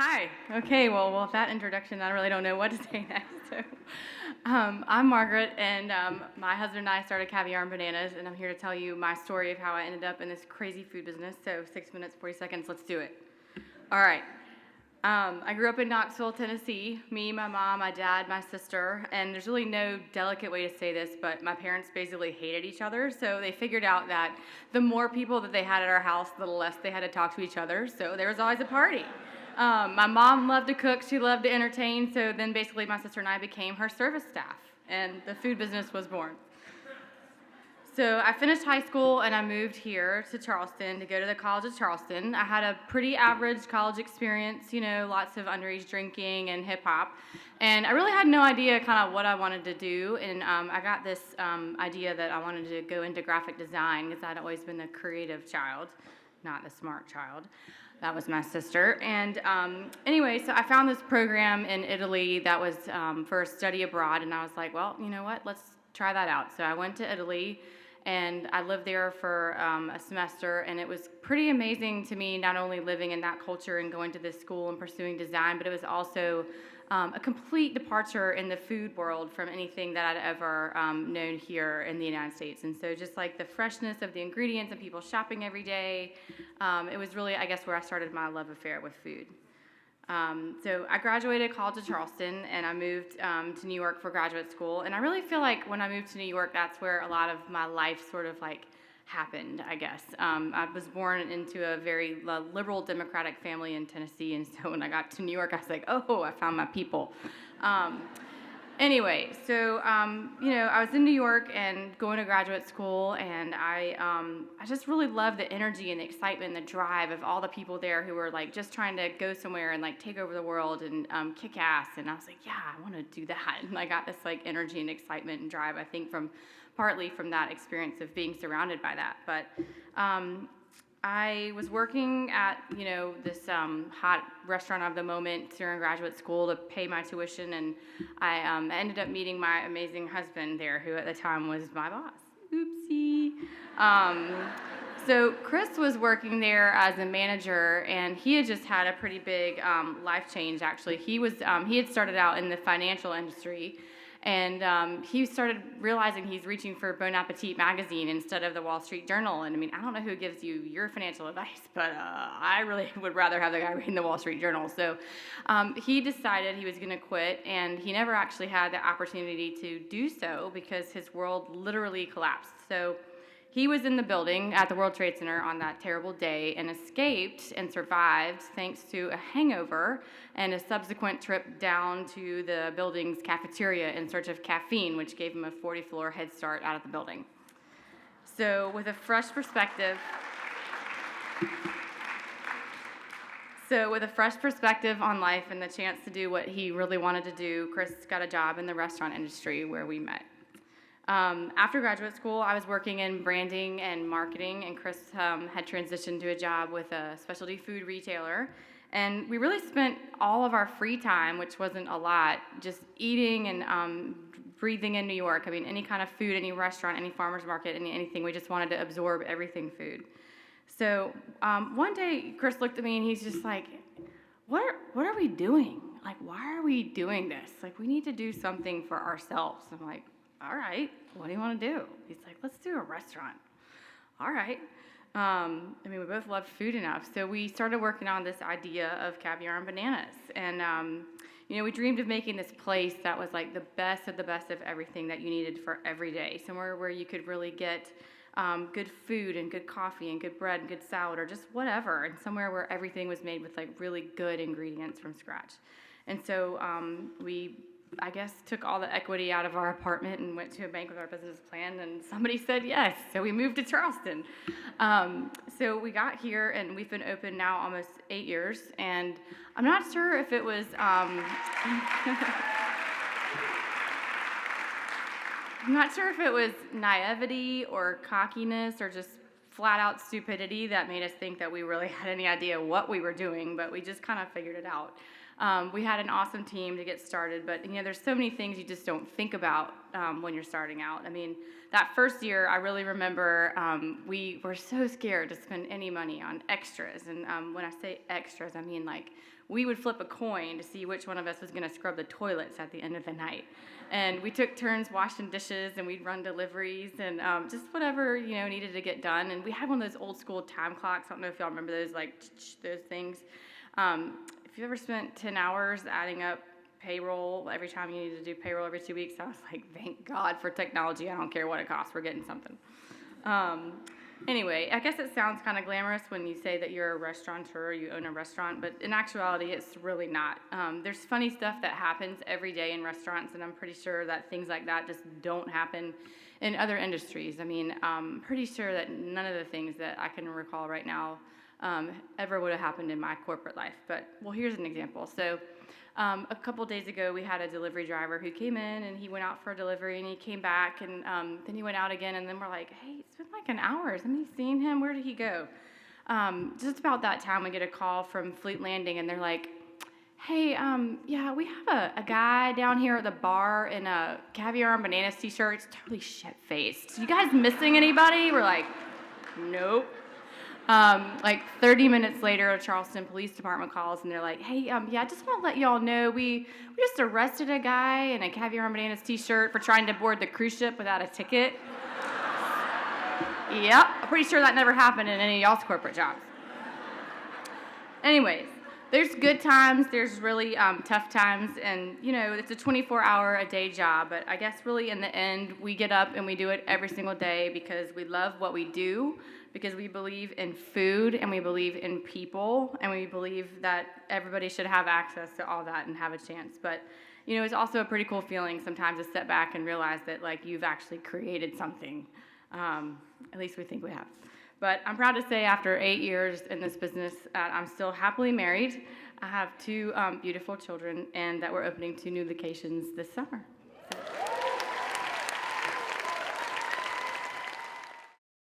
Hi. Okay, well, with that introduction, I really don't know what to say next. So, I'm Margaret, and my husband and I started Caviar and Bananas, and I'm here to tell you my story of how I ended up in this crazy food business. So 6 minutes, 40 seconds, let's do it. All right. I grew up in Knoxville, Tennessee. Me, my mom, my dad, my sister, and there's really no delicate way to say this, but my parents basically hated each other, so they figured out that the more people that they had at our house, the less they had to talk to each other, so there was always a party. My mom loved to cook, she loved to entertain, so then basically my sister and I became her service staff, and the food business was born. So I finished high school and I moved here to Charleston to go to the College of Charleston. I had a pretty average college experience, lots of underage drinking and hip hop. And I really had no idea kind of what I wanted to do. And I got this idea that I wanted to go into graphic design because I'd always been the creative child, not the smart child. That was my sister. And anyway, so I found this program in Italy that was for a study abroad. And I was like, well, you know what, let's try that out. So I went to Italy. And I lived there for a semester, and it was pretty amazing to me, not only living in that culture and going to this school and pursuing design, but it was also a complete departure in the food world from anything that I'd ever known here in the United States. And so just like the freshness of the ingredients and people shopping every day, it was really, I guess, where I started my love affair with food. So I graduated College of Charleston, and I moved to New York for graduate school. And I really feel like when I moved to New York, that's where a lot of my life sort of like happened, I guess. I was born into a very liberal Democratic family in Tennessee, and so when I got to New York, I was like, oh, I found my people. Anyway, so I was in New York and going to graduate school, and I just really loved the energy and the excitement and the drive of all the people there who were like just trying to go somewhere and like take over the world and kick ass. And I was like, yeah, I want to do that. And I got this like energy and excitement and drive, I think, partly from that experience of being surrounded by that. But I was working at, this hot restaurant of the moment during graduate school to pay my tuition, and I ended up meeting my amazing husband there, who at the time was my boss. Oopsie. So Chris was working there as a manager, and he had just had a pretty big life change, actually. He had started out in the financial industry, and he started realizing he's reaching for Bon Appetit magazine instead of the Wall Street Journal. And I mean, I don't know who gives you your financial advice, but I really would rather have the guy reading the Wall Street Journal. So he decided he was going to quit, and he never actually had the opportunity to do so because his world literally collapsed. So he was in the building at the World Trade Center on that terrible day and escaped and survived thanks to a hangover and a subsequent trip down to the building's cafeteria in search of caffeine, which gave him a 40-floor head start out of the building. So with a fresh perspective on life and the chance to do what he really wanted to do, Chris got a job in the restaurant industry where we met. After graduate school, I was working in branding and marketing, and Chris had transitioned to a job with a specialty food retailer. And we really spent all of our free time, which wasn't a lot, just eating and breathing in New York. I mean, any kind of food, any restaurant, any farmer's market, anything. We just wanted to absorb everything food. So one day, Chris looked at me, and he's just like, what are we doing? Like, why are we doing this? Like, we need to do something for ourselves. I'm like, all right, what do you want to do? He's like, let's do a restaurant. All right. We both loved food enough. So we started working on this idea of Caviar and Bananas. And, we dreamed of making this place that was like the best of everything that you needed for every day. Somewhere where you could really get good food and good coffee and good bread and good salad or just whatever. And somewhere where everything was made with like really good ingredients from scratch. And so we took all the equity out of our apartment and went to a bank with our business plan, and somebody said yes, so we moved to Charleston. So we got here, and we've been open now almost 8 years, and I'm not sure if it was, I'm not sure if it was naivety or cockiness or just flat-out stupidity that made us think that we really had any idea what we were doing, but we just kind of figured it out. We had an awesome team to get started, but there's so many things you just don't think about when you're starting out. I mean, that first year, I really remember we were so scared to spend any money on extras. And when I say extras, I mean like we would flip a coin to see which one of us was going to scrub the toilets at the end of the night. And we took turns washing dishes, and we'd run deliveries and just whatever needed to get done. And we had one of those old school time clocks. I don't know if y'all remember those, like those things. If you ever spent 10 hours adding up payroll every time you needed to do payroll every 2 weeks, I was like, thank God for technology. I don't care what it costs. We're getting something. Anyway, I guess it sounds kind of glamorous when you say that you're a restaurateur, you own a restaurant, but in actuality, it's really not. There's funny stuff that happens every day in restaurants, and I'm pretty sure that things like that just don't happen in other industries. I mean, I'm pretty sure that none of the things that I can recall right now ever would have happened in my corporate life. But, well, here's an example. So a couple days ago, we had a delivery driver who came in, and he went out for a delivery, and he came back, and then he went out again, and then we're like, hey, it's been like an hour. Haven't you seen him? Where did he go? Just about that time, we get a call from Fleet Landing, and they're like, hey, yeah, we have a guy down here at the bar in a caviar and bananas t-shirt. It's totally shit-faced. You guys missing anybody? We're like, nope. Like 30 minutes later, a Charleston Police Department calls, and they're like, hey, yeah, I just want to let y'all know we just arrested a guy in a caviar and bananas t-shirt for trying to board the cruise ship without a ticket. Yep, I'm pretty sure that never happened in any of y'all's corporate jobs. Anyways, there's good times, there's really tough times, and it's a 24-hour-a-day job, but I guess really in the end, we get up and we do it every single day because we love what we do, because we believe in food, and we believe in people, and we believe that everybody should have access to all that and have a chance. But it's also a pretty cool feeling sometimes to step back and realize that like you've actually created something. At least we think we have. But I'm proud to say after 8 years in this business, I'm still happily married. I have 2 beautiful children, and that we're opening 2 new locations this summer.